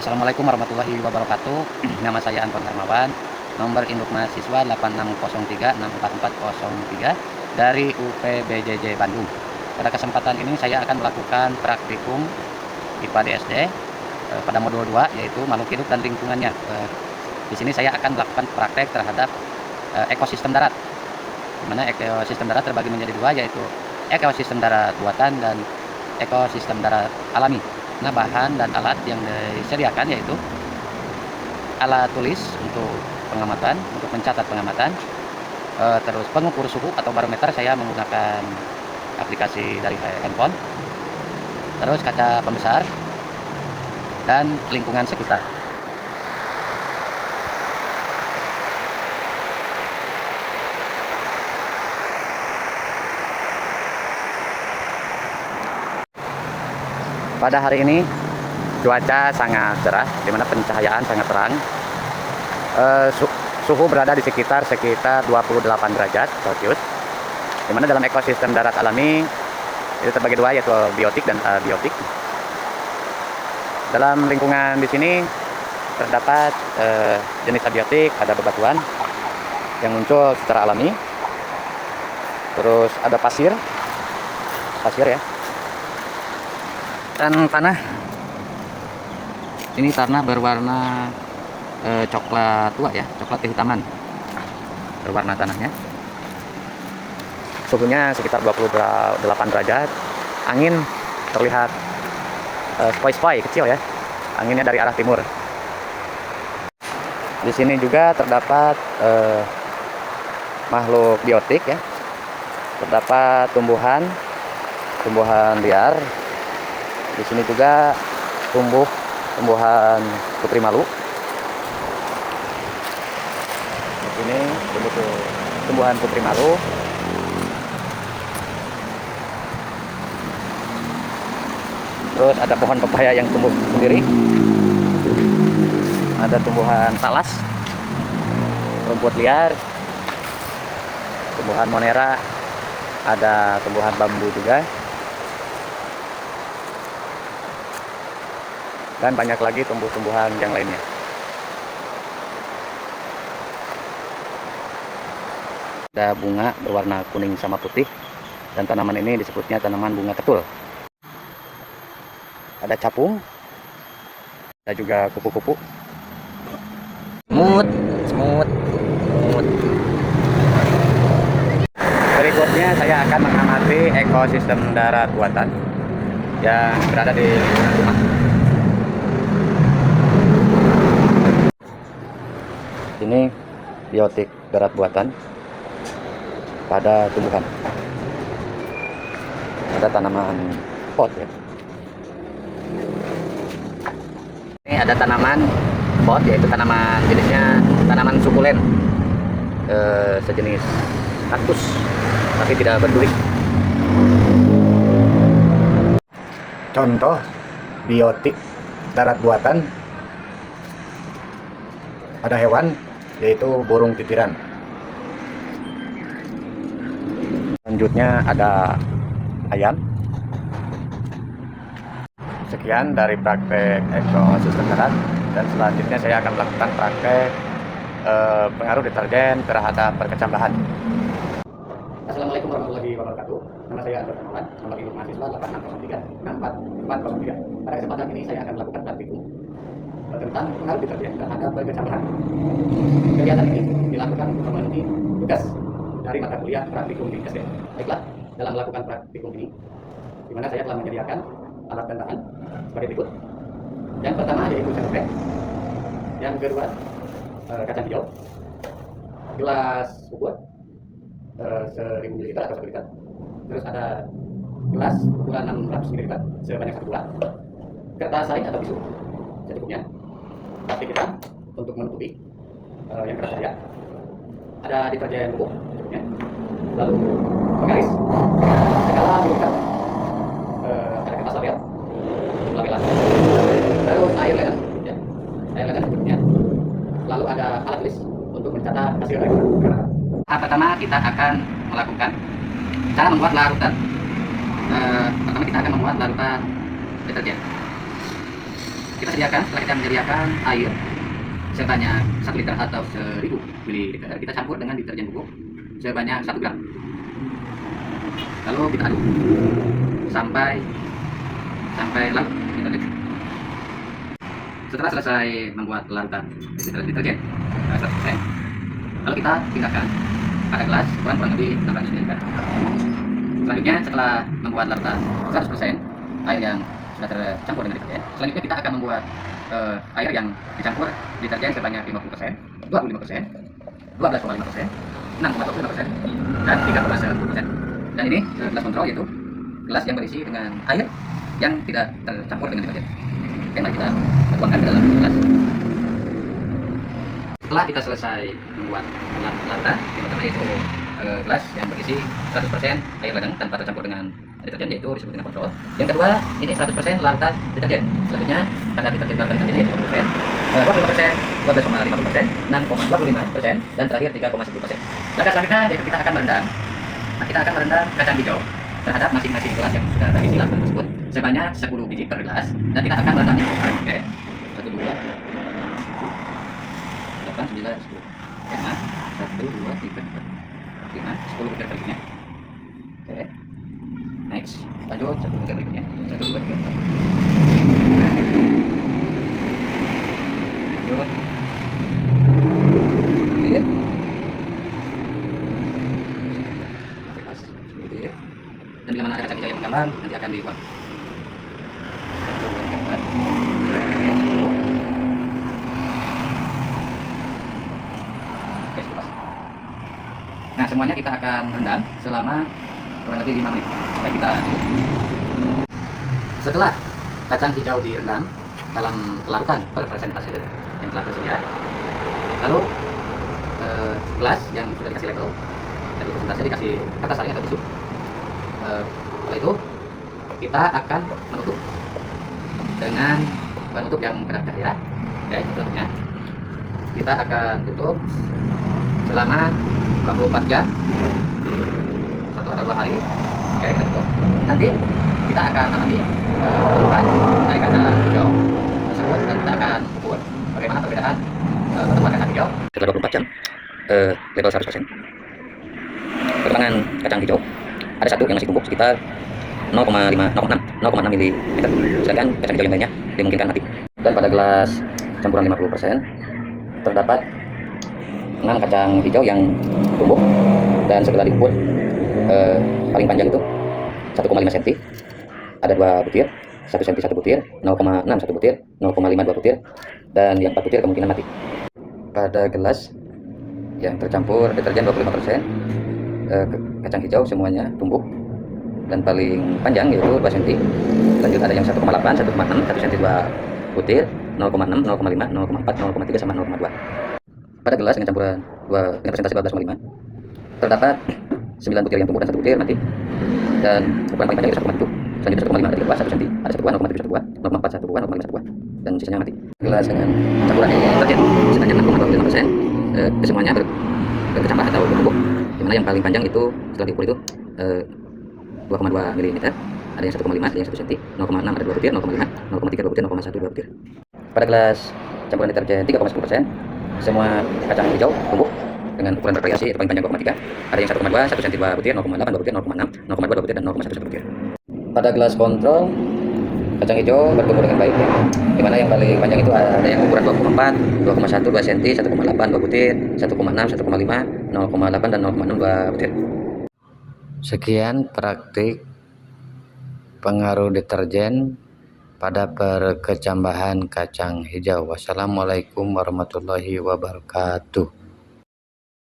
Assalamualaikum warahmatullahi wabarakatuh. Nama saya Anton Hermawan. Nomor induk mahasiswa 8603644403 dari UPBJJ Bandung. Pada kesempatan ini saya akan melakukan praktikum IPA DSD pada modul 2, yaitu makhluk hidup dan lingkungannya. Di sini saya akan melakukan praktek terhadap ekosistem darat. Di mana ekosistem darat terbagi menjadi dua, yaitu ekosistem darat buatan dan ekosistem darat alami. Nah, bahan dan alat yang disediakan yaitu alat tulis untuk pengamatan, untuk mencatat pengamatan, terus pengukur suhu atau barometer, saya menggunakan aplikasi dari handphone, terus kaca pembesar, dan lingkungan sekitar. Pada hari ini cuaca sangat cerah, dimana pencahayaan sangat terang. Suhu berada di sekitar 28 derajat Celcius. Dimana dalam ekosistem darat alami itu terbagi dua, yaitu biotik dan abiotik. Dalam lingkungan di sini terdapat jenis abiotik, ada bebatuan yang muncul secara alami. Terus ada pasir ya. Dan tanah, ini tanah berwarna coklat tua ya, coklat kehitaman berwarna tanahnya. Suhunya sekitar 28 derajat. Angin terlihat spoi-spoi kecil ya, anginnya dari arah timur. Di sini juga terdapat makhluk biotik ya, terdapat tumbuhan liar. Di sini juga tumbuhan putri malu. Di sini tumbuhan putri malu. Terus ada pohon pepaya yang tumbuh sendiri. Ada tumbuhan talas, rumput liar, tumbuhan monera, ada tumbuhan bambu juga. Dan banyak lagi tumbuh-tumbuhan yang lainnya. Ada bunga berwarna kuning sama putih, dan tanaman ini disebutnya tanaman bunga ketul. Ada capung, ada juga kupu-kupu. Semut. Berikutnya saya akan mengamati ekosistem darat buatan yang berada di lingkungan rumah. Ini biotik darat buatan pada tumbuhan. Ada tanaman pot ya. Ini ada tanaman pot, yaitu tanaman jenisnya tanaman sukulen, sejenis kaktus tapi tidak berduri. Contoh biotik darat buatan, ada hewan yaitu burung titiran. Selanjutnya ada ayam. Sekian dari praktek ekosistem darat, dan selanjutnya saya akan melakukan praktek pengaruh deterjen terhadap perkecambahan. Assalamualaikum warahmatullahi wabarakatuh. Nama saya Anton Hermawan, nomor induk mahasiswa 8603644403. Pada kesempatan ini saya akan melakukan praktikum tentang pengaruh deterjen terhadap perkecambahan. Kegiatan ini dilakukan untuk memenuhi tugas dari mata kuliah praktikum di SD. Baiklah, dalam melakukan praktikum ini, di mana saya telah menyediakan alat dan bahan sebagai berikut. Yang pertama yaitu cangkok, yang kedua kacang hijau, gelas ukur 1000 ml atau 1 liter. Terus ada gelas ukuran 600 ml sebanyak 1 buah. Kertas saring atau tisu secukupnya. Plastik hitam untuk menutupi yang keras saja. Ada deterjen bubuk secukupnya. Lalu penggaris skala milimeter. Ada kertas label, labelan. Terus air leden, ya. Air leden secukupnya. Lalu ada alat tulis untuk mencatat hasil pengamatan. Tahap pertama kita akan melakukan cara membuat larutan. Pertama kita akan membuat larutan deterjen. setelah kita menyediakan air sebanyak 1 liter atau 1000 ml, kita campur dengan deterjen bubuk sebanyak 1 gram. Lalu kita aduk sampai larut deterjen. Setelah selesai membuat larutan deterjen 100%, lalu kita tinggalkan pada gelas kurang lebih 600 ml. Selanjutnya, setelah membuat larutan 100% air yang sudah tercampur dengan deterjen, selanjutnya kita akan membuat air yang dicampur deterjen sebanyak 50%, 25%, 12,5%, 6,25%, dan 3,1%. Dan ini gelas kontrol, yaitu gelas yang berisi dengan air yang tidak tercampur dengan deterjen. Oke, mari kita tuangkan ke dalam gelas. Setelah kita selesai membuat larutan, yang pertama yaitu gelas yang berisi 100% air ledeng tanpa tercampur dengan deterjen, yaitu disebut dengan kontrol. Yang kedua, ini 100% larutan deterjen. Selanjutnya, kadar deterjen larutan deterjen yaitu 20%, 25%, 12,5%, 6,25%, dan terakhir 3,1%. Langkah selanjutnya yaitu kita akan merendam. Kita akan merendam kacang hijau terhadap masing-masing gelas yang sudah terisi larutan tersebut sebanyak 10 biji per gelas, dan kita akan merendamnya. Oke, 1, 2, 8, 9, 10. 1, 2, 3, 4, 5, 10 butir berikutnya. Oke, next, lanjut 1 butir berikutnya. 1, 2, 3, 4. Lanjut. Butir. Butir. Dan bila mana ada kacang hijau yang mengambang, nanti akan dibuang. 1, 2, 3, 4. Oke, sudah. Nah, semuanya kita akan rendam selama kurang lebih 5 menit. Baik, kita setelah kacang hijau direndam dalam larutan per persentase yang telah tersedia, lalu gelas yang sudah dikasih label dan persentase dikasih kata saring atau tisu. Setelah itu kita akan menutup dengan penutup yang kedap cahaya. Oke, tutupnya kita akan tutup selama 24 jam, 1 atau 2 hari. Oke, kita tutup. Nanti kita akan amati pertumbuhan dari kacang hijau tersebut, dan kita akan ukur bagaimana perbedaan pertumbuhan kacang hijau setelah 24 jam level 100%. Perkembangan kacang hijau, ada satu yang masih tumbuh sekitar 0,6 mm, sedangkan kacang hijau yang lainnya dimungkinkan mati. Dan pada gelas campuran 50% terdapat 6 kacang hijau yang tumbuh, dan setelah diukur paling panjang itu 1,5 cm, ada 2 butir, 1 cm 1 butir, 0,6 1 butir, 0,5 2 butir, dan yang 4 butir kemungkinan mati. Pada gelas yang tercampur deterjen 25%, kacang hijau semuanya tumbuh, dan paling panjang yaitu 2 cm. Lanjut ada yang 1,8, 1,6, 1 cm 2 butir, 0,6, 0,5, 0,4, 0,3 sama 0,2. Pada gelas dengan campuran dengan presentasi 12,5 terdapat 9 butir yang tumbuh dan 1 butir mati, dan ukuran paling panjang itu 1,7. Selanjutnya 1,5 ada 3 buah, 1 cm ada 1 buah, 0,7 1 buah, 0,4 1 buah, 0,5 1 buah, dan sisanya mati. Gelas dengan campuran deterjen sebanyak 6,25%, semuanya berkecambah atau bertumbuh, dimana yang paling panjang itu setelah diukur itu 2,2 mm, ada yang 1,5, ada yang 1 cm, 0,6 ada 2 butir, 0,5, 0,3 2 butir, 0,1 2 butir. Pada gelas campuran deterjen 3,10%, semua kacang hijau tumbuh dengan ukuran bervariasi, yaitu paling panjang 2,3, ada yang 1,2, 1 cm 2 butir, 0,8 2 butir, 0,6, 0,2 2 butir, dan 0,1 1 butir. Pada gelas kontrol, kacang hijau bertumbuh dengan baik, dimana yang paling panjang itu ada yang ukuran 2,4, 2,1, 2 cm, 1,8 2 butir, 1,6, 1,5, 0,8, dan 0,6 2 butir. Sekian praktik pengaruh deterjen pada perkecambahan kacang hijau. Wassalamualaikum warahmatullahi wabarakatuh.